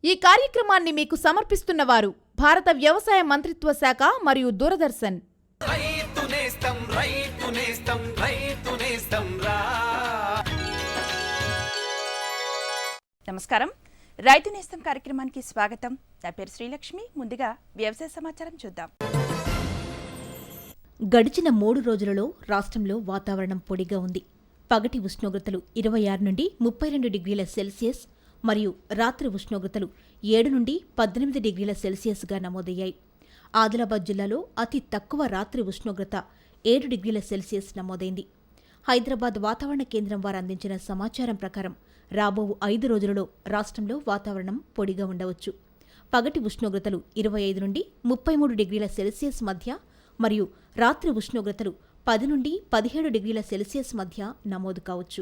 ఈ కార్యక్రమాన్ని మీకు సమర్పిస్తున్నవారు భారత వ్యవసాయ మంత్రిత్వ శాఖ మరియు దూరదర్శన్. నమస్కారం. రైతు నేస్తం కార్యక్రమానికి స్వాగతం. నా పేరు శ్రీలక్ష్మి. ముందుగా వ్యవసాయ సమాచారం చూద్దాం. గడిచిన 3 రోజులలో రాష్ట్రంలో వాతావరణం పొడిగా ఉంది. పగటి ఉష్ణోగ్రతలు 26 నుండి 32 డిగ్రీల సెల్సియస్ మరియు రాత్రి ఉష్ణోగ్రతలు 7 నుండి 18 డిగ్రీల సెల్సియస్గా నమోదయ్యాయి. ఆదిలాబాద్ జిల్లాలో అతి తక్కువ రాత్రి ఉష్ణోగ్రత 7 డిగ్రీల సెల్సియస్ నమోదైంది. హైదరాబాద్ వాతావరణ కేంద్రం వారు అందించిన సమాచారం ప్రకారం రాబో 5 రోజులలో రాష్ట్రంలో వాతావరణం పొడిగా ఉండవచ్చు. పగటి ఉష్ణోగ్రతలు 25 నుండి 33 డిగ్రీల సెల్సియస్ మధ్య మరియు రాత్రి ఉష్ణోగ్రతలు 10 నుండి 17 డిగ్రీల సెల్సియస్ మధ్య నమోదు కావచ్చు.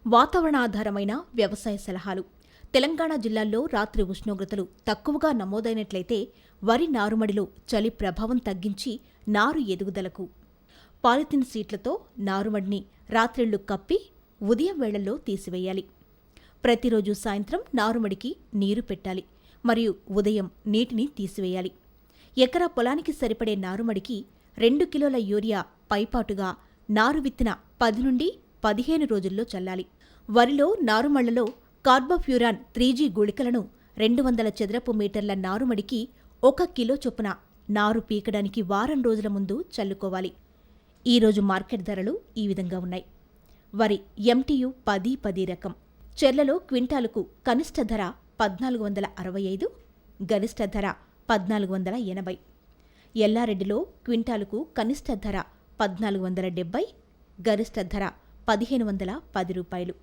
వాతావరణ ఆధారమైన వ్యవసాయ సలహాలు. తెలంగాణ జిల్లాల్లో రాత్రి ఉష్ణోగ్రతలు తక్కువగా నమోదైనట్లయితే వరి నారుమడిలో చలి ప్రభావం తగ్గించి నారు ఎదుగుదలకు పాలిథిన్ సీట్లతో నారుమడిని రాత్రిళ్లు కప్పి ఉదయం వేళల్లో తీసివేయాలి. ప్రతిరోజు సాయంత్రం నారుమడికి నీరు పెట్టాలి మరియు ఉదయం నీటిని తీసివేయాలి. ఎకరా పొలానికి సరిపడే నారుమడికి 2 కిలోల యూరియా పైపాటుగా నారు విత్తిన 10 నుండి 15 రోజుల్లో చల్లాలి. వరిలో నారుమళ్లలో కార్బోఫ్యూరాన్ 3G గుళికలను 200 చదరపు మీటర్ల నారుమడికి 1 కిలో చొప్పున నారు పీకడానికి వారం రోజుల ముందు చల్లుకోవాలి. ఈరోజు మార్కెట్ ధరలు ఈ విధంగా ఉన్నాయి. వరి MTU 10-10 రకం చెర్లలో క్వింటాలుకు కనిష్ట ధర 1465, గరిష్ట ధర 1480. ఎల్లారెడ్డిలో క్వింటాలుకు కనిష్ట ధర 1470, గరిష్ట ధర 1510 రూపాయలు.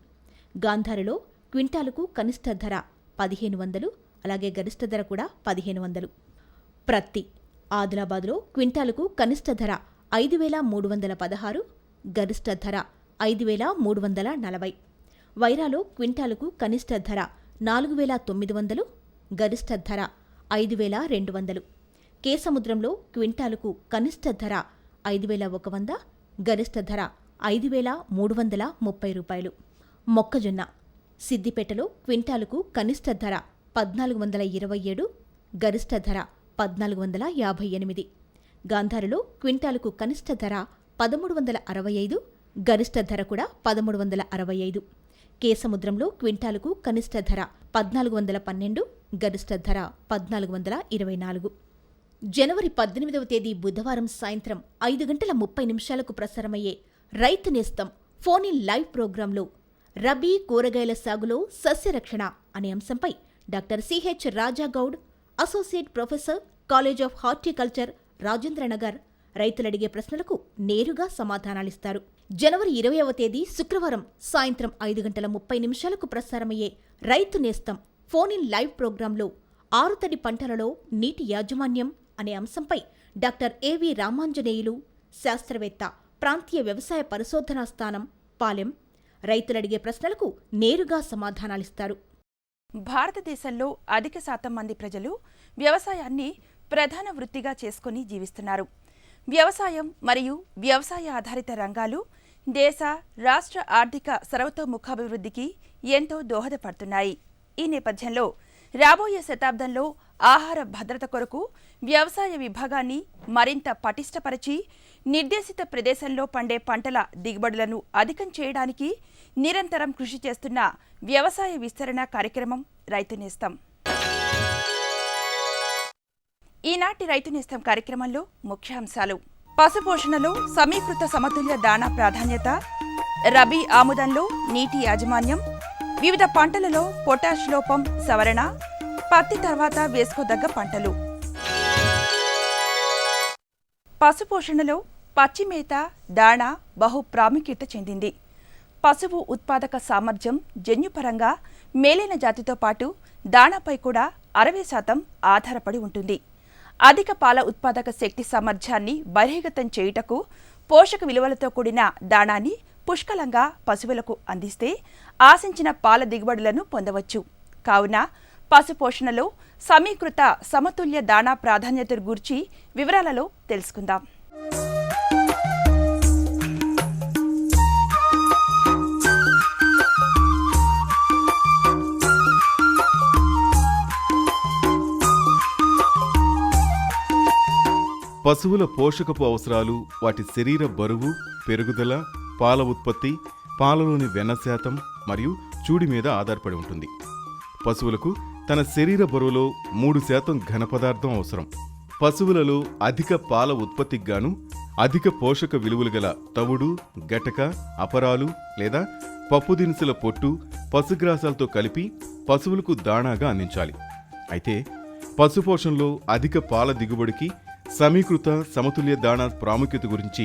గాంధారిలో క్వింటాలుకు కనిష్ట ధర 1500, అలాగే గరిష్ట ధర కూడా 1500. ప్రత్తి ఆదిలాబాద్లో క్వింటాలుకు కనిష్ట ధర 5316, గరిష్ట ధర 5340. వైరాలో క్వింటాలుకు కనిష్ట ధర 4900, గరిష్ట ధర 5200. కేసముద్రంలో క్వింటాలుకు కనిష్ట ధర 5100, గరిష్ట ధర 5330 రూపాయలు. మొక్కజొన్న సిద్దిపేటలో క్వింటాలుకు కనిష్ట ధర 1427, గరిష్ట ధర 1458. గాంధారిలో క్వింటాలుకు కనిష్ట ధర 1365, గరిష్ట ధర కూడా 1365. కేసముద్రంలో క్వింటాలుకు కనిష్ట ధర 1412, గరిష్ట ధర 1424. జనవరి 18వ తేదీ బుధవారం సాయంత్రం 5:30 ప్రసారమయ్యే రైతు నేస్తం ఫోన్ ఇన్ లైవ్ ప్రోగ్రాంలో రబీ కూరగాయల సాగులో సస్యరక్షణ అనే అంశంపై doctor CH Rajagoud, associate professor, college of horticulture, Rajendranagar రైతులడిగే ప్రశ్నలకు నేరుగా సమాధానాలిస్తారు. జనవరి 20వ తేదీ శుక్రవారం సాయంత్రం 5:30 ప్రసారమయ్యే రైతు నేస్తం ఫోన్ ఇన్ లైవ్ ప్రోగ్రాంలో ఆరుతడి పంటలలో నీటి యాజమాన్యం అనే అంశంపై డాక్టర్ AV రామాంజనేయులు, శాస్త్రవేత్త, ప్రాంతీయ వ్యవసాయ పరిశోధనా స్థానం, పాలెం రైతులడిగే ప్రశ్నలకు నేరుగా సమాధానాలిస్తారు. భారతదేశంలో అధిక శాతం మంది ప్రజలు వ్యవసాయాన్ని ప్రధాన వృత్తిగా చేసుకుని జీవిస్తున్నారు. వ్యవసాయం మరియు వ్యవసాయ ఆధారిత రంగాలు దేశ, రాష్ట్ర ఆర్థిక సర్వతోముఖాభివృద్ధికి ఎంతో దోహదపడుతున్నాయి. ఈ నేపథ్యంలో రాబోయే శతాబ్దంలో ఆహార భద్రత కొరకు వ్యవసాయ విభాగాన్ని మరింత పటిష్టపరిచి నిర్దేశిత ప్రదేశంలో పండే పంటల దిగుబడులను అధికం చేయడానికి నిరంతరం కృషి చేస్తున్న వ్యవసాయ విస్తరణ కార్యక్రమం రైతు నేస్తం. ఈనాటి రైతు నేస్తం కార్యక్రమంలో ముఖ్యాంశాలు: పశుపోషణలో సమీకృత సమతుల్య దాణా ప్రాధాన్యత, రబీ ఆముదంలో నీటి యాజమాన్యం, వివిధ పంటలలో పొటాష్ లోపం సవరణ, పత్తి తర్వాత వేసుకోదగ్గ పంటలు. పశుపోషణలో పచ్చిమేత, దాణా బహు ప్రాముఖ్యత చెందింది. పశువు ఉత్పాదక సామర్థ్యం జన్యుపరంగా మేలైన జాతితో పాటు దాణాపై కూడా 60% ఆధారపడి ఉంటుంది. అధిక పాల ఉత్పాదక శక్తి సామర్థ్యాన్ని బహిర్గతం చేయుటకు పోషక విలువలతో కూడిన దాణాన్ని పుష్కలంగా పశువులకు అందిస్తే ఆశించిన పాల దిగుబడులను పొందవచ్చు. కావున పశుపోషణలో సమీకృత సమతుల్య దాణా ప్రాధాన్యత గురించి వివరాలలో తెలుసుకుందాం. పశువుల పోషకపు అవసరాలు, వాటి శరీర బరువు, పెరుగుదల, పాల ఉత్పత్తి, పాలలోని వెన్న శాతం మరియు చూడి మీద ఆధారపడి ఉంటుంది. పశువులకు తన శరీర బరువులో 3% ఘన పదార్థం అవసరం. పశువులలో అధిక పాల ఉత్పత్తికి గాను అధిక పోషక విలువలు గల తవుడు, గటక, అపరాలు లేదా పప్పు దినుసుల పొట్టు, పశుగ్రాసాలతో కలిపి పశువులకు దాణాగా అందించాలి. అయితే పశుపోషణలో అధిక పాల దిగుబడికి సమీకృత సమతుల్య దాణా ప్రాముఖ్యత గురించి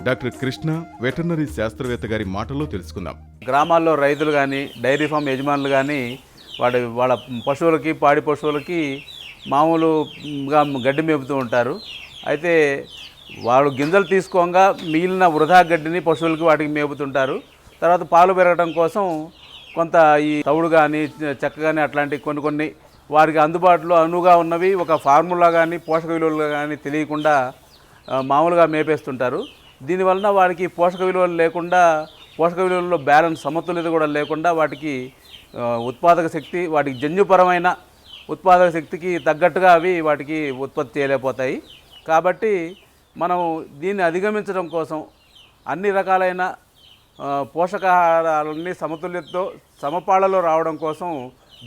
డాక్టర్ కృష్ణ, వెటర్నరీ శాస్త్రవేత్త గారి మాటల్లో తెలుసుకుందాం. గ్రామాల్లో రైతులు కానీ, డైరీ ఫామ్ యజమానులు కానీ వాళ్ళ పశువులకి, పాడి పశువులకి మామూలుగా గడ్డి మేపుతూ ఉంటారు. అయితే వాళ్ళు గింజలు తీసుకోగా మిగిలిన వృధా గడ్డిని పశువులకి వాటికి మేపుతుంటారు. తర్వాత పాలు పెరగడం కోసం కొంత ఈ తవుడు కానీ, చెక్క కానీ అట్లాంటి కొన్ని వారికి అందుబాటులో అనువుగా ఉన్నవి ఒక ఫార్ములా కానీ, పోషక విలువలు కానీ తెలియకుండా మామూలుగా మేపేస్తుంటారు. దీనివలన వారికి పోషక విలువలు లేకుండా, పోషక విలువల్లో బ్యాలెన్స్, సమతుల్యత కూడా లేకుండా వాటికి ఉత్పాదక శక్తి, వాటికి జన్యుపరమైన ఉత్పాదక శక్తికి తగ్గట్టుగా అవి వాటికి ఉత్పత్తి చేయలేకపోతాయి. కాబట్టి మనం దీన్ని అధిగమించడం కోసం అన్ని రకాలైన పోషకాహారాలన్నీ సమతుల్యతతో సమపాళ్లలో రావడం కోసం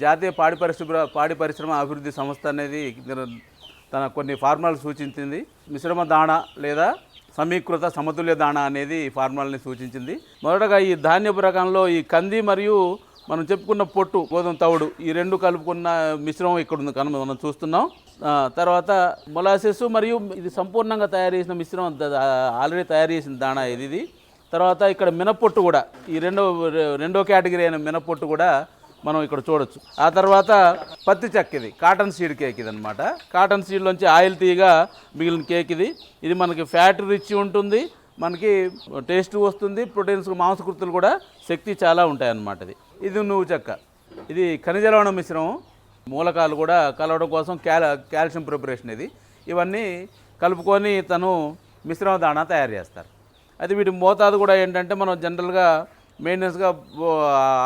జాతీయ పాడి పరిశ్రమ అభివృద్ధి సంస్థ అనేది తన కొన్ని ఫార్ములాలు సూచించింది. మిశ్రమ దాణా లేదా సమీకృత సమతుల్య దాణా అనేది ఫార్ములాని సూచించింది. మొదటగా ఈ ధాన్యపు రకంలో ఈ కంది మరియు మనం చెప్పుకున్న పొట్టు, గోధుమ తవుడు, ఈ రెండు కలుపుకున్న మిశ్రమం ఇక్కడ ఉంది కనుక మనం చూస్తున్నాం. తర్వాత మొలాసెస్ మరియు ఇది సంపూర్ణంగా తయారు చేసిన మిశ్రమం, ఆల్రెడీ తయారు చేసిన దాణా ఇది. తర్వాత ఇక్కడ మినపొట్టు కూడా, ఈ రెండో కేటగిరీ అయిన మినపొట్టు కూడా మనం ఇక్కడ చూడొచ్చు. ఆ తర్వాత పత్తి చెక్క, ఇది కాటన్ సీడ్ కేక్ ఇది అనమాట. కాటన్ సీడ్లోంచి ఆయిల్ తీయగా మిగిలిన కేక్ ఇది. ఇది మనకి ఫ్యాట్ రిచ్ ఉంటుంది, మనకి టేస్ట్ వస్తుంది, ప్రోటీన్స్, మాంసకృతులు కూడా శక్తి చాలా ఉంటాయి అన్నమాట. ఇది నువ్వు చెక్క, ఇది ఖనిజ లవణ మిశ్రమం, మూలకాలు కూడా కలవడం కోసం కాల్షియం ప్రిపరేషన్ ఇది. ఇవన్నీ కలుపుకొని తను మిశ్రమ దాణా తయారు చేస్తారు. అది వీటి మోతాదు కూడా ఏంటంటే మనం జనరల్గా మెయింటెనెన్స్గా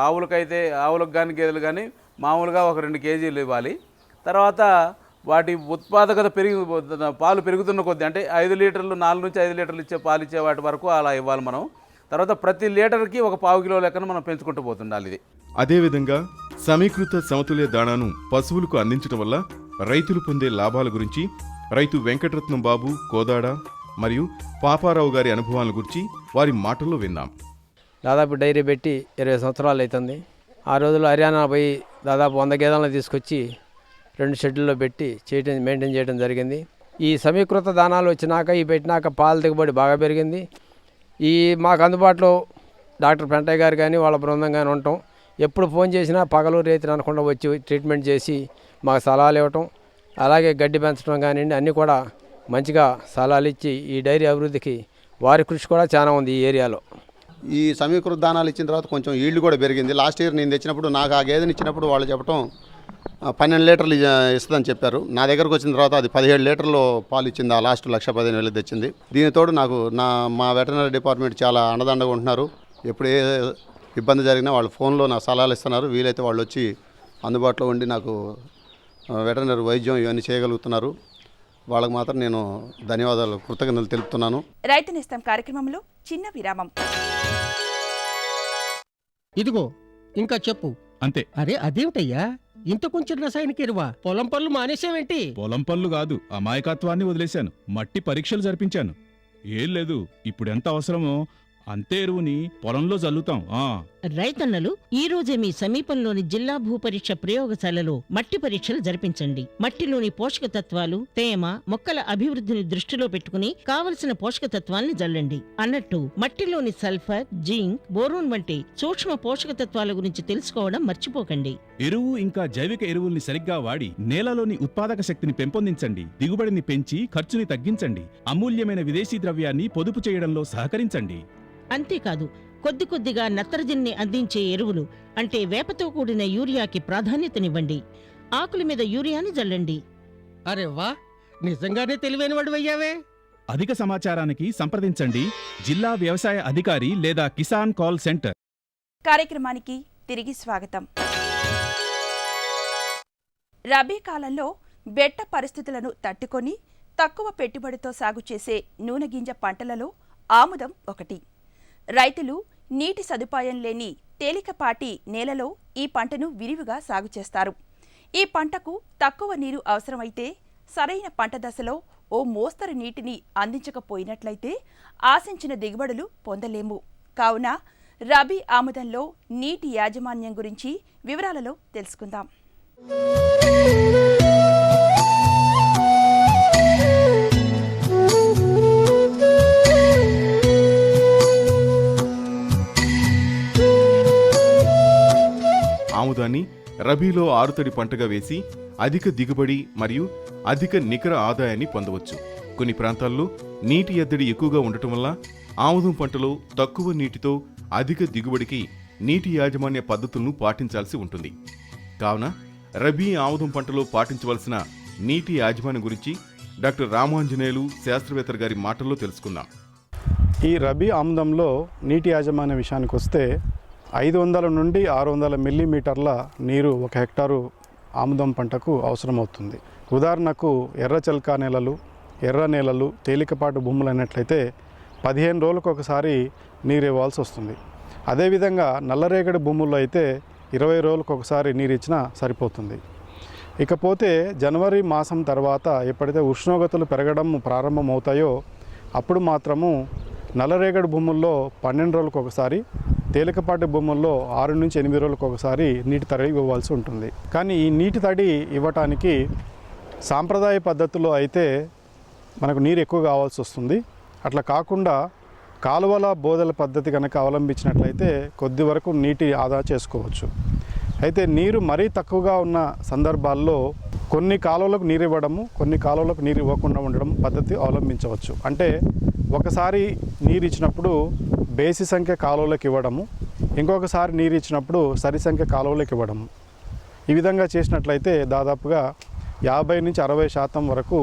ఆవులకు కానీ గేదెలు కానీ మామూలుగా ఒక 2 కేజీలు ఇవ్వాలి. తర్వాత వాటి ఉత్పాదకత పాలు పెరుగుతున్న కొద్దీ, అంటే 5 లీటర్లు, 4 నుంచి 5 లీటర్లు ఇచ్చే పాలు ఇచ్చే వాటి వరకు అలా ఇవ్వాలి మనం. తర్వాత ప్రతి లీటర్కి ఒక 1/4 కిలో లెక్కన మనం పెంచుకుంటూ పోతుండాలి ఇది. అదేవిధంగా సమీకృత సమతుల్య దాణాను పశువులకు అందించడం వల్ల రైతులు పొందే లాభాల గురించి రైతు వెంకటరత్నం బాబు కోదాడ మరియు పాపారావు గారి అనుభవాల గురించి వారి మాటల్లో విన్నాం. దాదాపు డైరీ పెట్టి 20 సంవత్సరాలు అవుతుంది. ఆ రోజుల్లో హర్యానా పోయి దాదాపు 100 గేదెలను తీసుకొచ్చి 2 షెడ్యూల్లో పెట్టి మెయింటైన్ చేయడం జరిగింది. ఈ సమీకృత దానాలు వచ్చినాక, ఈ పెట్టినాక పాల దిగుబడి బాగా పెరిగింది. మాకు అందుబాటులో డాక్టర్ పెంటయ్య గారు కానీ వాళ్ళ బృందం కానీ ఉండటం, ఎప్పుడు ఫోన్ చేసినా పగలు రేతులు అనకుండా వచ్చి ట్రీట్మెంట్ చేసి మాకు సలహాలు ఇవ్వటం, అలాగే గడ్డి పెంచడం కానివ్వండి, అన్నీ కూడా మంచిగా సలహాలు ఇచ్చి ఈ డైరీ అభివృద్ధికి వారి కృషి కూడా చాలా ఉంది ఈ ఏరియాలో. ఈ సమీకృత దానాలు ఇచ్చిన తర్వాత కొంచెం ఈల్డ్ కూడా పెరిగింది. లాస్ట్ ఇయర్ నేను తెచ్చినప్పుడు, నాకు ఆ గేదెని ఇచ్చినప్పుడు వాళ్ళు చెప్పడం 12 లీటర్లు ఇస్తుందని చెప్పారు. నా దగ్గరకు వచ్చిన తర్వాత అది 17 లీటర్లు పాలు ఇచ్చింది. ఆ లాస్ట్ 1,15,000 తెచ్చింది. దీనితోడు నాకు మా వెటర్నరీ డిపార్ట్మెంట్ చాలా అండదండగా ఉంటున్నారు. ఎప్పుడు ఏ ఇబ్బంది జరిగినా వాళ్ళు ఫోన్లో నా సలహాలు ఇస్తున్నారు. వీలైతే వాళ్ళు వచ్చి అందుబాటులో ఉండి నాకు వెటర్నరీ వైద్యం ఇవన్నీ చేయగలుగుతున్నారు. వాళ్ళకి మాత్రం నేను ధన్యవాదాలు, కృతజ్ఞతలు తెలుపుతున్నాను. రైతు నేస్తం కార్యక్రమంలో చిన్న విరామం. ఇదిగో ఇంకా చెప్పు. అంతే. అరే అదేమిటయ్యా, ఇంత కొంచెం రసాయనిక ఎరువా? పొలం పనులు మానేసావేంటి? పొలం పనులు కాదు, అమాయకత్వాన్ని వదిలేశాను. మట్టి పరీక్షలు జరిపించాను. ఏం లేదు, ఇప్పుడు ఎంత అవసరమో అంతే ఎరువుని పొలంలో జల్లుతాం. రైతన్నలు ఈ రోజే మీ సమీపంలోని జిల్లా భూపరీక్ష ప్రయోగశాలలో మట్టి పరీక్షలు జరిపించండి. మట్టిలోని పోషక తత్వాలు, తేమ, మొక్కల అభివృద్ధిని దృష్టిలో పెట్టుకుని కావలసిన పోషక తత్వాల్ని జల్లండి. అన్నట్టు మట్టిలోని సల్ఫర్, జింక్, బోరోన్ వంటి సూక్ష్మ పోషక తత్వాల గురించి తెలుసుకోవడం మర్చిపోకండి. ఎరువు ఇంకా జైవిక ఎరువుల్ని సరిగ్గా వాడి నేలలోని ఉత్పాదక శక్తిని పెంపొందించండి. దిగుబడిని పెంచి ఖర్చుని తగ్గించండి. అమూల్యమైన విదేశీ ద్రవ్యాన్ని పొదుపు చేయడంలో సహకరించండి. అంతేకాదు, కొద్దిగా నత్రజనిని అందించే ఎరువులు అంటే వేపతో కూడిన యూరియాకి ప్రాధాన్యతనివ్వండి. ఆకుల మీద యూరియాని జల్లండి. అరే వా, నిజంగానే తెలివైనవాడు అయ్యావే. అధిక సమాచారానికి సంప్రదించండి జిల్లా వ్యవసాయ అధికారి లేదా కిసాన్ కాల్ సెంటర్. కార్యక్రమానికి తిరిగి స్వాగతం. రబీ కాలంలో బెట్ట పరిస్థితులను తట్టుకొని తక్కువ పెట్టుబడితో సాగు చేసే నూనె గింజ పంటలలో ఆముదం ఒకటి. రైతులు నీటి సదుపాయం లేని తేలికపాటి నేలలో ఈ పంటను విరివిగా సాగు చేస్తారు. ఈ పంటకు తక్కువ నీరు అవసరమైతే సరైన పంట దశలో ఓ మోస్తరు నీటిని అందించకపోయినట్లయితే ఆశించిన దిగుబడులు పొందలేము. కావున రబీ ఆముదంలో నీటి యాజమాన్యం గురించి వివరాలలో తెలుసుకుందాం. ఆముదాన్ని రబీలో ఆరుతడి పంటగా వేసి అధిక దిగుబడి మరియు అధిక నికర ఆదాయాన్ని పొందవచ్చు. కొన్ని ప్రాంతాల్లో నీటి ఎద్దడి ఎక్కువగా ఉండటం వల్ల ఆముదం పంటలో తక్కువ నీటితో అధిక దిగుబడికి నీటి యాజమాన్య పద్ధతులను పాటించాల్సి ఉంటుంది. కావున రబీ ఆముదం పంటలో పాటించవలసిన నీటి యాజమాన్యం గురించి డాక్టర్ రామాంజనేయులు శాస్త్రవేత్త గారి మాటల్లో తెలుసుకుందాం. ఈ రబీ ఆముదంలో నీటి యాజమాన్య విషయానికి వస్తే 500 నుండి 600 మిల్లీమీటర్ల నీరు 1 హెక్టారు ఆముదం పంటకు అవసరమవుతుంది. ఉదాహరణకు ఎర్ర చల్కా నేలలు, ఎర్ర నేలలు, తేలికపాటు భూములు అయినట్లయితే 15 రోజులకు ఒకసారి నీరు ఇవ్వాల్సి వస్తుంది. అదేవిధంగా నల్లరేగడి భూముల్లో అయితే 20 రోజులకు ఒకసారి నీరు ఇచ్చినా సరిపోతుంది. ఇకపోతే జనవరి మాసం తర్వాత ఎప్పుడైతే ఉష్ణోగ్రతలు పెరగడం ప్రారంభమవుతాయో అప్పుడు మాత్రము నల్లరేగడి భూముల్లో 12 రోజులకు ఒకసారి, తేలికపాటి భూముల్లో 6 నుంచి 8 రోజులకు ఒకసారి నీటి తడి ఇవ్వాల్సి ఉంటుంది. కానీ ఈ నీటి తడి ఇవ్వటానికి సాంప్రదాయ పద్ధతిలో అయితే మనకు నీరు ఎక్కువ కావాల్సి వస్తుంది. అట్లా కాకుండా కాలువల బోదల పద్ధతి కనుక అవలంబించినట్లయితే కొద్ది వరకు నీటి ఆదా చేసుకోవచ్చు. అయితే నీరు మరీ తక్కువగా ఉన్న సందర్భాల్లో కొన్ని కాలువలకు నీరు ఇవ్వడము, కొన్ని కాలువలకు నీరు ఇవ్వకుండా ఉండడం పద్ధతి అవలంబించవచ్చు. అంటే ఒకసారి నీరు ఇచ్చినప్పుడు బేసి సంఖ్య కాలువలకు ఇవ్వడము, ఇంకొకసారి నీరు ఇచ్చినప్పుడు సరి సంఖ్య కాలువలకు ఇవ్వడము. ఈ విధంగా చేసినట్లయితే దాదాపుగా 50 నుంచి 60% వరకు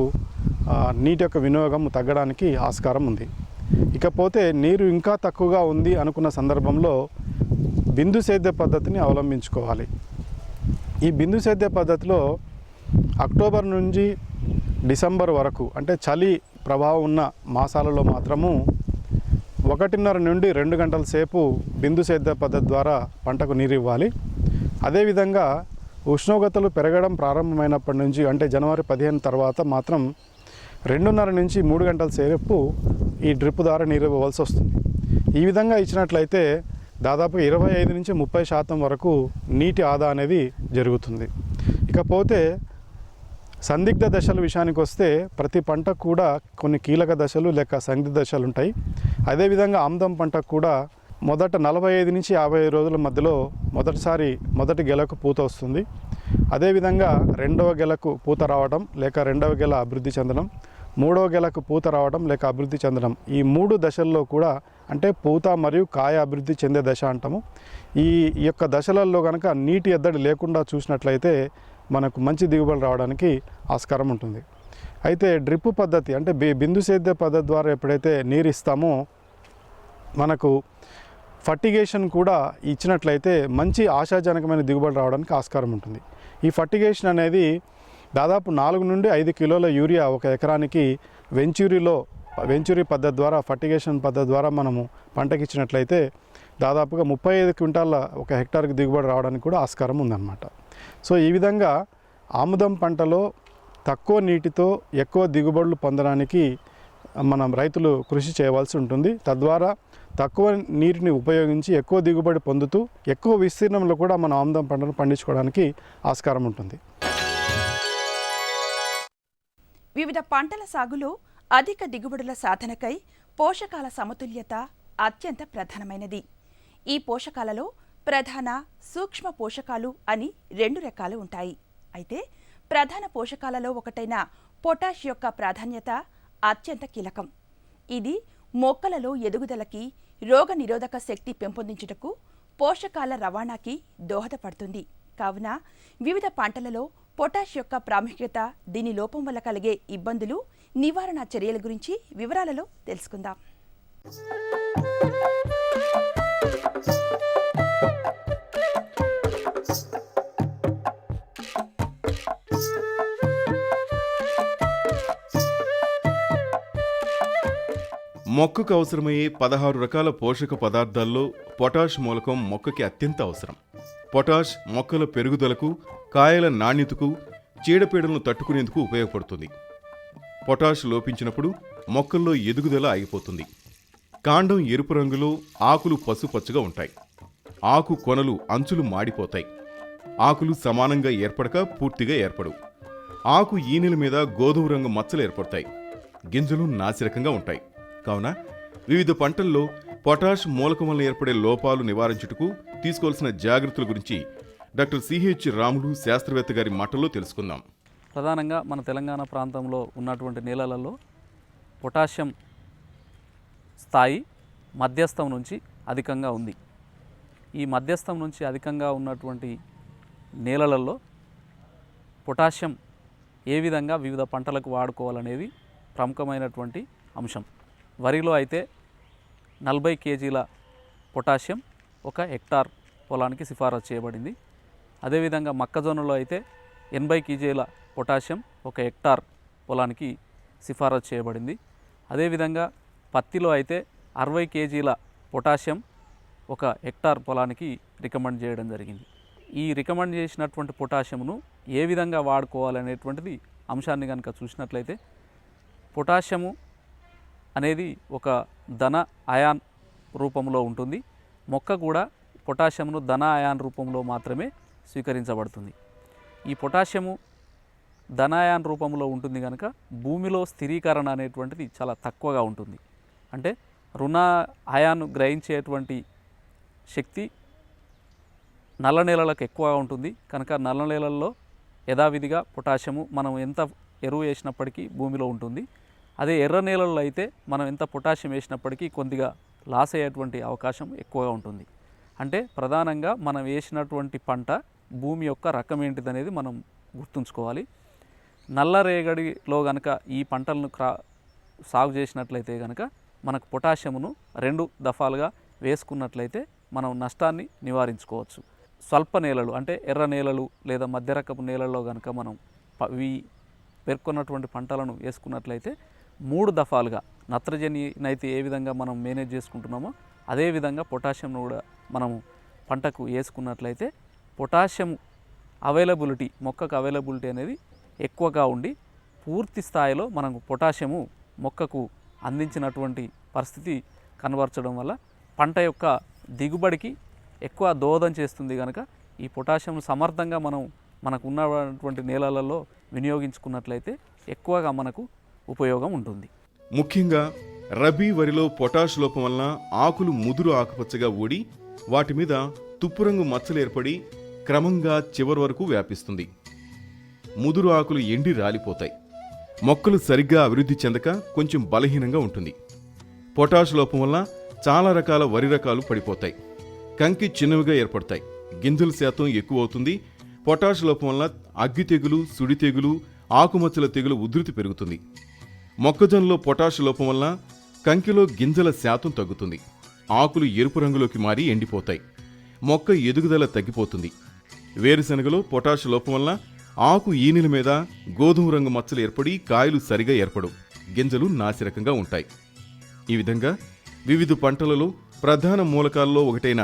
నీటి యొక్క వినియోగం తగ్గడానికి ఆస్కారం ఉంది. ఇకపోతే నీరు ఇంకా తక్కువగా ఉంది అనుకున్న సందర్భంలో బిందు సేద్య పద్ధతిని అవలంబించుకోవాలి. ఈ బిందు సేద్య పద్ధతిలో అక్టోబర్ నుంచి డిసెంబర్ వరకు అంటే చలి ప్రభావం ఉన్న మాసాలలో మాత్రము 1.5 నుండి 2 గంటల సేపు బిందు సేద్య పద్ధతి ద్వారా పంటకు నీరు ఇవ్వాలి. అదేవిధంగా ఉష్ణోగ్రతలు పెరగడం ప్రారంభమైనప్పటి నుంచి అంటే జనవరి 15 తర్వాత మాత్రం 2.5 నుంచి 3 గంటల సేపు ఈ డ్రిప్ ద్వారా నీరు ఇవ్వవలసి వస్తుంది. ఈ విధంగా ఇచ్చినట్లయితే దాదాపు 25 నుంచి 30% వరకు నీటి ఆదా అనేది జరుగుతుంది. ఇకపోతే సందిగ్ధ దశల విషయానికి వస్తే ప్రతి పంటకు కూడా కొన్ని కీలక దశలు లేక సందిగ్ధ దశలు ఉంటాయి. అదేవిధంగా ఆముదం పంటకు కూడా మొదట 45 నుంచి 50 రోజుల మధ్యలో మొదటి గెలకు పూత వస్తుంది. అదేవిధంగా రెండవ గెలకు పూత రావడం లేక రెండవ గెల అభివృద్ధి చెందడం, మూడవ గెలకు పూత రావడం లేక అభివృద్ధి చెందడం, ఈ 3 దశల్లో కూడా అంటే పూత మరియు కాయ అభివృద్ధి చెందే దశ అంటాము. ఈ యొక్క దశలలో కనుక నీటి ఎద్దడి లేకుండా చూసినట్లయితే మనకు మంచి దిగుబడి రావడానికి ఆస్కారం ఉంటుంది. అయితే డ్రిప్ పద్ధతి అంటే బిందు సేద్య పద్ధతి ద్వారా ఎప్పుడైతే నీరు ఇస్తామో మనకు ఫర్టిగేషన్ కూడా ఇచ్చినట్లయితే మంచి ఆశాజనకమైన దిగుబడి రావడానికి ఆస్కారం ఉంటుంది. ఈ ఫర్టిగేషన్ అనేది దాదాపు 4 నుండి 5 కిలోల యూరియా 1 ఎకరానికి వెంచూరీ పద్ధతి ద్వారా ఫర్టిగేషన్ పద్ధతి ద్వారా మనము పంటకి ఇచ్చినట్లయితే దాదాపుగా 35 క్వింటాల 1 హెక్టార్కి దిగుబడి రావడానికి కూడా ఆస్కారం ఉందన్నమాట. సో ఈ విధంగా ఆముదం పంటలో తక్కువ నీటితో ఎక్కువ దిగుబడులు పొందడానికి మనం రైతులు కృషి చేయవలసి ఉంటుంది. తద్వారా తక్కువ నీటిని ఉపయోగించి ఎక్కువ దిగుబడి పొందుతూ ఎక్కువ విస్తీర్ణంలో కూడా మనం ఆముదం పంటను పండించుకోవడానికి ఆస్కారం ఉంటుంది. వివిధ పంటల సాగులో అధిక దిగుబడుల సాధనకై పోషకాల సమతుల్యత అత్యంత ప్రధానమైనది. ఈ పోషకాలలో ప్రధాన, సూక్ష్మ పోషకాలు అని 2 రకాలు ఉంటాయి. అయితే ప్రధాన పోషకాలలో ఒకటైన పొటాష్ యొక్క ప్రాధాన్యత అత్యంత కీలకం. ఇది మొక్కలలో ఎదుగుదలకి, రోగ నిరోధక శక్తి పెంపొందించుటకు, పోషకాల రవాణాకి దోహదపడుతుంది. కావున వివిధ పంటలలో పొటాష్ యొక్క ప్రాముఖ్యత, దీని లోపం వల్ల కలిగే ఇబ్బందులు, నివారణ చర్యల గురించి వివరాలలో తెలుసుకుందాం. మొక్కకు అవసరమయ్యే 16 రకాల పోషక పదార్థాల్లో పొటాష్ మూలకం మొక్కకి అత్యంత అవసరం. పొటాష్ మొక్కల పెరుగుదలకు, కాయల నాణ్యతకు, చీడపీడలను తట్టుకునేందుకు ఉపయోగపడుతుంది. పొటాష్ లోపించినప్పుడు మొక్కల్లో ఎదుగుదల ఆగిపోతుంది. కాండం ఎరుపు రంగులో, ఆకులు పసుపచ్చగా ఉంటాయి. ఆకు కొనలు అంచులు మాడిపోతాయి. ఆకులు సమానంగా ఏర్పడక పూర్తిగా ఏర్పడవు. ఆకు ఈనెల మీద గోధుమ రంగు మచ్చలు ఏర్పడతాయి. గింజలు నాసిరకంగా ఉంటాయి. కావున వివిధ పంటల్లో పొటాష్ మూలకం వల్ల ఏర్పడే లోపాలు నివారించుటకు తీసుకోవాల్సిన జాగ్రత్తల గురించి డాక్టర్ సిహెచ్ రాములు శాస్త్రవేత్త గారి మాటల్లో తెలుసుకుందాం. ప్రధానంగా మన తెలంగాణ ప్రాంతంలో ఉన్నటువంటి నేలలలో పొటాషియం స్థాయి మధ్యస్థం నుంచి అధికంగా ఉంది. ఈ మధ్యస్థం నుంచి అధికంగా ఉన్నటువంటి నేలలలో పొటాషియం ఏ విధంగా వివిధ పంటలకు వాడుకోవాలనేది ప్రముఖమైనటువంటి అంశం. వరిలో అయితే 40 కేజీల పొటాషియం 1 హెక్టార్ పొలానికి సిఫారసు చేయబడింది. అదేవిధంగా మొక్కజొన్నలో అయితే 80 కేజీల పొటాషియం 1 హెక్టార్ పొలానికి సిఫారసు చేయబడింది. అదేవిధంగా పత్తిలో అయితే 60 కేజీల పొటాషియం 1 హెక్టార్ పొలానికి రికమెండ్ చేయడం జరిగింది. ఈ రికమెండ్ చేసినటువంటి పొటాషియంను ఏ విధంగా వాడుకోవాలనేటువంటిది అంశాన్ని కనుక చూసినట్లయితే, పొటాషియము అనేది ఒక ధన అయాన్ రూపంలో ఉంటుంది. మొక్క కూడా పొటాషియంను ధన అయాన్ రూపంలో మాత్రమే స్వీకరించబడుతుంది. ఈ పొటాషియము ధన అయాన్ రూపంలో ఉంటుంది కనుక భూమిలో స్థిరీకరణ అనేటువంటిది చాలా తక్కువగా ఉంటుంది. అంటే రుణ అయాన్ గ్రహించేటువంటి శక్తి నల్ల నేలలకు ఎక్కువగా ఉంటుంది కనుక నల్ల నేలల్లో యథావిధిగా పొటాషియము మనం ఎంత ఎరువు వేసినప్పటికీ భూమిలో ఉంటుంది. అదే ఎర్ర నేలల్లో అయితే మనం ఎంత పొటాషియం వేసినప్పటికీ కొద్దిగా లాస్ అయ్యేటువంటి అవకాశం ఎక్కువగా ఉంటుంది. అంటే ప్రధానంగా మనం వేసినటువంటి పంట భూమి యొక్క రకం ఏంటిదనేది మనం గుర్తుంచుకోవాలి. నల్లరేగడిలో కనుక ఈ పంటలను సాగు చేసినట్లయితే కనుక మనకు పొటాషియమును 2 దఫాలుగా వేసుకున్నట్లయితే మనం నష్టాన్ని నివారించుకోవచ్చు. స్వల్ప నేలలు అంటే ఎర్ర నేలలు లేదా మధ్య రకపు నేలల్లో కనుక మనం పేర్కొన్నటువంటి పంటలను వేసుకున్నట్లయితే 3 దఫాలుగా నత్రజనినైతే ఏ విధంగా మనం మేనేజ్ చేసుకుంటున్నామో అదేవిధంగా పొటాషియంను కూడా మనము పంటకు వేసుకున్నట్లయితే పొటాషియం అవైలబిలిటీ, మొక్కకు అవైలబిలిటీ అనేది ఎక్కువగా ఉండి పూర్తి స్థాయిలో మనకు పొటాషియము మొక్కకు అందించినటువంటి పరిస్థితి కనబరచడం వల్ల పంట యొక్క దిగుబడికి ఎక్కువ దోహదం చేస్తుంది. కనుక ఈ పొటాషియం సమర్థంగా మనకు ఉన్నటువంటి నేలలలో వినియోగించుకున్నట్లయితే ఎక్కువగా మనకు ఉపయోగం ఉంటుంది. ముఖ్యంగా రబీ వరిలో పొటాష్ లోపం వలన ఆకులు ముదురు ఆకుపచ్చగా ఊడి వాటి మీద తుప్పురంగు మచ్చలు ఏర్పడి క్రమంగా చివరి వరకు వ్యాపిస్తుంది. ముదురు ఆకులు ఎండి రాలిపోతాయి. మొక్కలు సరిగ్గా అభివృద్ధి చెందక కొంచెం బలహీనంగా ఉంటుంది. పొటాష్ లోపం వల్ల చాలా రకాల వరి రకాలు పడిపోతాయి. కంకి చిన్నవిగా ఏర్పడతాయి. గింజల శాతం ఎక్కువ అవుతుంది. పొటాష్ లోపం వల్ల అగ్గి తెగులు, సుడి తెగులు, ఆకుమచ్చల తెగులు ఉధృతి పెరుగుతుంది. మొక్కజొన్నలో పొటాష్ లోపం వల్ల కంకిలో గింజల శాతం తగ్గుతుంది. ఆకులు ఎరుపు రంగులోకి మారి ఎండిపోతాయి. మొక్క ఎదుగుదల తగ్గిపోతుంది. వేరుశనగలో పొటాష్ లోపం వల్ల ఆకు ఈనెల మీద గోధుమ రంగు మచ్చలు ఏర్పడి కాయలు సరిగా ఏర్పడవు. గింజలు నాసిరకంగా ఉంటాయి. ఈ విధంగా వివిధ పంటలలో ప్రధాన మూలకాల్లో ఒకటైన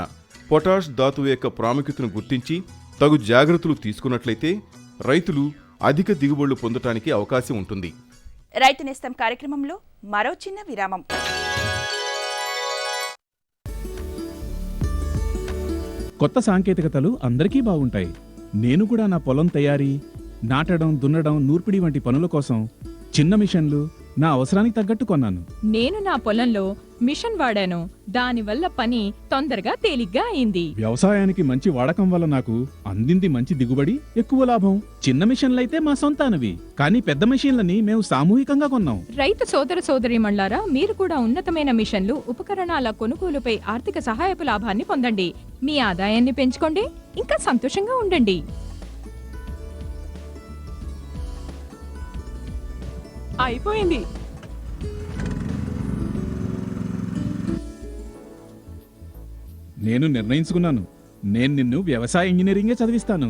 పొటాష్ ధాతువు యొక్క ప్రాముఖ్యతను గుర్తించి తగు జాగ్రత్తలు తీసుకున్నట్లయితే రైతులు అధిక దిగుబడులు పొందటానికి అవకాశం ఉంటుంది. రైతు నేస్తం కార్యక్రమంలో మరో చిన్న విరామం. కొత్త సాంకేతికతలు అందరికీ బాగుంటాయి. నేను కూడా నా పొలం తయారీ, నాటడం, దున్నడం, నూర్పిడి వంటి పనుల కోసం చిన్న మిషన్లు నా అవసరానికి తగ్గట్టు కొన్నాను. నేను నా పొలంలో మిషన్ వాడాను. దానివల్ల పని తొందరగా తేలిగ్గా అయింది. వ్యవసాయానికి మంచి వాడకం వల్ల నాకు అందింది మంచి దిగుబడి, ఎక్కువ లాభం. చిన్న మిషన్లైతే మా సొంతానవి, కానీ పెద్ద మిషన్లని మేము సామూహికంగా కొన్నాం. రైతు సోదర సోదరీమణులారా, మీరు కూడా ఉన్నతమైన మిషన్లు, ఉపకరణాల కొనుగోలుపై ఆర్థిక సహాయపు లాభాన్ని పొందండి. మీ ఆదాయాన్ని పెంచుకోండి, ఇంకా సంతోషంగా ఉండండి. అయిపోయింది. నేను నిర్ణయించుకున్నాను. నేను నిన్ను వ్యవసాయ ఇంజనీరింగే చదివిస్తాను.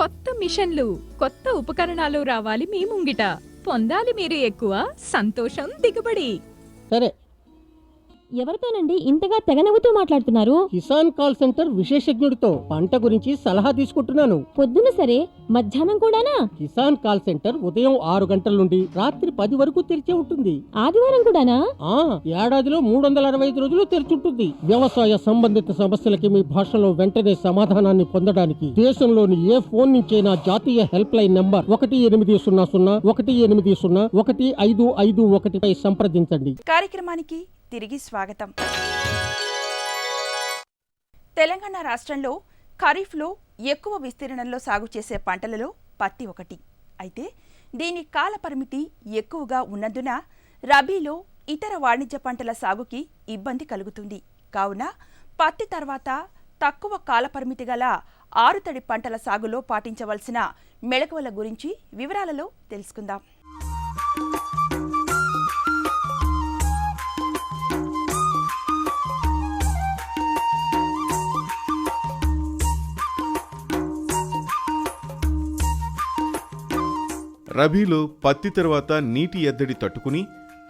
కొత్త మిషన్లు, కొత్త ఉపకరణాలు రావాలి మీ ముంగిట. పొందాలి మీరు ఎక్కువ సంతోషం, దిగుబడి. సరే. ఎవరితోనండి ఇంతగా తెగనవ్వుతూ మాట్లాడుతున్నారు? కిసాన్ కాల్ సెంటర్ విశేషజ్ఞుడితో పంట గురించి సలహా తీసుకుంటున్నాను. పొద్దున సరే, మధ్యాహ్నం కూడానా? కిసాన్ కాల్ సెంటర్ ఉదయం 6 గంటల నుండి రాత్రి 10 వరకు తెరిచే ఉంటుంది. ఆదివారం కూడానా? ఏడాదిలో 365 రోజులు తెరిచుంటుంది. వ్యవసాయ సంబంధిత సమస్యలకి మీ భాషలో వెంటనే సమాధానాన్ని పొందడానికి దేశంలోని ఏ ఫోన్ నుంచైనా జాతీయ హెల్ప్ లైన్ నంబర్ 1800 1551 సంప్రదించండి. కార్యక్రమానికి తిరిగి స్వాగతం. తెలంగాణ రాష్ట్రంలో ఖరీఫ్లో ఎక్కువ విస్తీర్ణంలో సాగు చేసే పంటలలో పత్తి ఒకటి. అయితే దీని కాల పరిమితి ఎక్కువగా ఉన్నందున రబీలో ఇతర వాణిజ్య పంటల సాగుకి ఇబ్బంది కలుగుతుంది. కావున పత్తి తర్వాత తక్కువ కాల పరిమితి గల ఆరుతడి పంటల సాగులో పాటించవలసిన మెళకువల గురించి వివరాలలో తెలుసుకుందాం. రబీలో పత్తి తర్వాత నీటి ఎద్దడి తట్టుకుని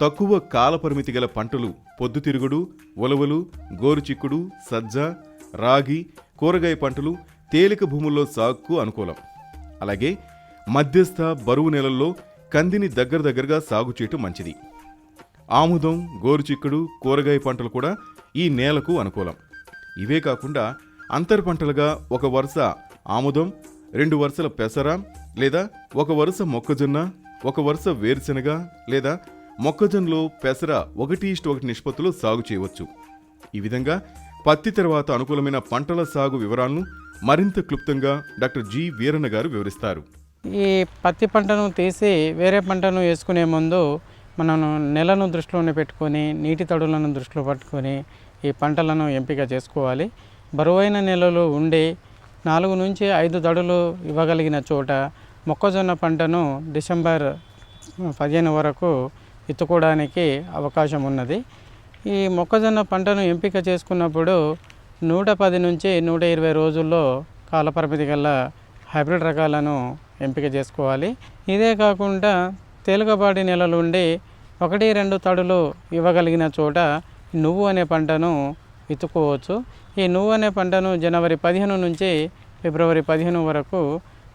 తక్కువ కాలపరిమితి గల పంటలు పొద్దుతిరుగుడు, ఉలవలు, గోరుచిక్కుడు, సజ్జ, రాగి, కూరగాయ పంటలు తేలిక భూముల్లో సాగుకు అనుకూలం. అలాగే మధ్యస్థ బరువు నెలల్లో కందిని దగ్గరగా సాగు చేయటం మంచిది. ఆముదం, గోరుచిక్కుడు, కూరగాయ పంటలు కూడా ఈ నేలకు అనుకూలం. ఇవే కాకుండా అంతర్ పంటలుగా ఒక వరుస ఆముదం, 2 వరుసల పెసర లేదా ఒక వరుస మొక్కజొన్న, ఒక వరుస వేరుశెనగ లేదా మొక్కజొన్నలో పెసర 1:1 నిష్పత్తిలో సాగు చేయవచ్చు. ఈ విధంగా పత్తి తర్వాత అనుకూలమైన పంటల సాగు వివరాలను మరింత క్లుప్తంగా డాక్టర్ జి వీరన్న గారు వివరిస్తారు. ఈ పత్తి పంటను తీసి వేరే పంటను వేసుకునే ముందు మనం నెలను దృష్టిలోనే పెట్టుకొని నీటి తడులను దృష్టిలో పట్టుకొని ఈ పంటలను ఎంపిక చేసుకోవాలి. బరువైన నెలలు ఉండి 4 నుంచి 5 తడులు ఇవ్వగలిగిన చోట మొక్కజొన్న పంటను డిసెంబర్ 15 వరకు విత్తుకోవడానికి అవకాశం ఉన్నది. ఈ మొక్కజొన్న పంటను ఎంపిక చేసుకున్నప్పుడు 110 నుంచి 120 రోజుల్లో కాలపరిమితి గల హైబ్రిడ్ రకాలను ఎంపిక చేసుకోవాలి. ఇదే కాకుండా తేలికపాటి నెలలు ఉండి 1-2 తడులు ఇవ్వగలిగిన చోట నువ్వు అనే పంటను విత్తుకోవచ్చు. ఈ నువ్వు అనే పంటను జనవరి 15 నుంచి ఫిబ్రవరి 15 వరకు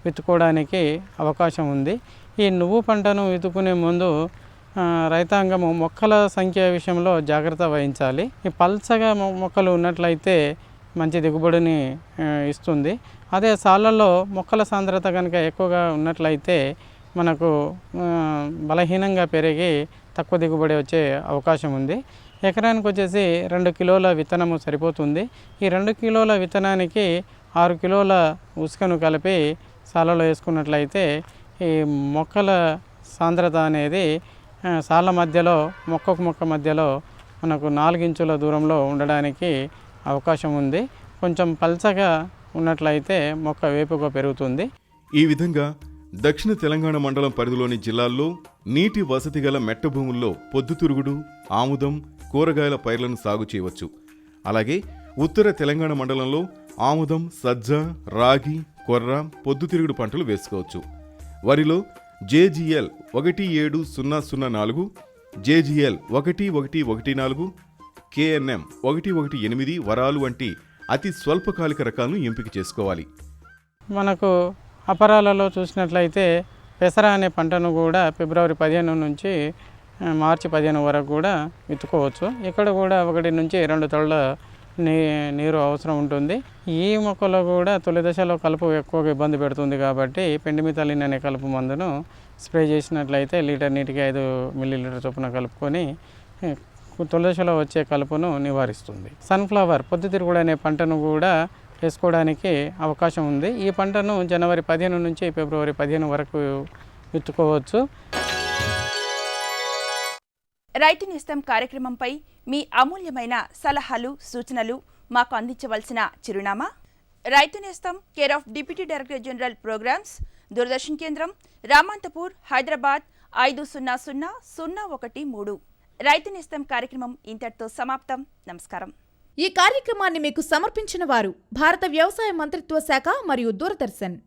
విత్తుకోవడానికి అవకాశం ఉంది. ఈ నువ్వు పంటను విత్తుకునే ముందు రైతాంగము మొక్కల సంఖ్య విషయంలో జాగ్రత్త వహించాలి. ఈ పల్చగా మొక్కలు ఉన్నట్లయితే మంచి దిగుబడిని ఇస్తుంది. అదే సాళ్ళల్లో మొక్కల సాంద్రత కనుక ఎక్కువగా ఉన్నట్లయితే మనకు బలహీనంగా పెరిగి తక్కువ దిగుబడి వచ్చే అవకాశం ఉంది. ఎకరానికి వచ్చేసి 2 కిలోల విత్తనము సరిపోతుంది. ఈ 2 కిలోల విత్తనానికి 6 కిలోల ఉసుకను కలిపి సాలలో వేసుకున్నట్లయితే ఈ మొక్కల సాంద్రత అనేది సాళ్ళ మధ్యలో మొక్కకు మొక్క మధ్యలో మనకు 4 ఇంచుల దూరంలో ఉండడానికి అవకాశం ఉంది. కొంచెం పల్చగా ఉన్నట్లయితే మొక్క వేపుగా పెరుగుతుంది. ఈ విధంగా దక్షిణ తెలంగాణ మండలం పరిధిలోని జిల్లాల్లో నీటి వసతి గల మెట్ట భూముల్లో పొద్దుతిరుగుడు, ఆముదం, కూరగాయల పైర్లను సాగు చేయవచ్చు. అలాగే ఉత్తర తెలంగాణ మండలంలో ఆముదం, సజ్జ, రాగి, కొర్ర, పొద్దుతిరుగుడు పంటలు వేసుకోవచ్చు. వరిలో జేజీఎల్ 17004, జేజీఎల్ 1114, కేఎన్ఎం 118 వరాలు వంటి అతి స్వల్పకాలిక రకాలను ఎంపిక చేసుకోవాలి. మనకు అపరాలలో చూసినట్లయితే పెసర అనే పంటను కూడా ఫిబ్రవరి 15 నుంచి మార్చి 15 వరకు కూడా విత్తుకోవచ్చు. ఇక్కడ కూడా 1 నుంచి 2 తడుల నీరు అవసరం ఉంటుంది. ఈ మొక్కలో కూడా తొలి దశలో కలుపు ఎక్కువగా ఇబ్బంది పెడుతుంది కాబట్టి పెండిమిథలిన్ అనే కలుపు మందును స్ప్రే చేసినట్లయితే లీటర్ నీటికి 5 మిల్లీలీటర్ చొప్పున కలుపుకొని తొలి దశలో వచ్చే కలుపును నివారిస్తుంది. సన్ఫ్లవర్ పొద్దుతిరుగుడు అనే పంటను కూడా వేసుకోవడానికి అవకాశం ఉంది. ఈ పంటను జనవరి 15 నుంచి ఫిబ్రవరి 15 వరకు విత్తుకోవచ్చు. రైతు నేస్తం కార్యక్రమంపై మీ అమూల్యమైన సలహాలు, సూచనలు మాకు అందించవలసిన చిరునామా రైతు నేస్తం, care of deputy director general programmes, Doordarshan కేంద్రం, రామంతపూర్, హైదరాబాద్ 500013. రైతు నేస్తం కార్యక్రమం ఇంతటితో సమాప్తం. నమస్కారం. ఈ కార్యక్రమాన్ని మీకు సమర్పించిన వారు భారత వ్యవసాయ మంత్రిత్వ శాఖ మరియు దూరదర్శన్.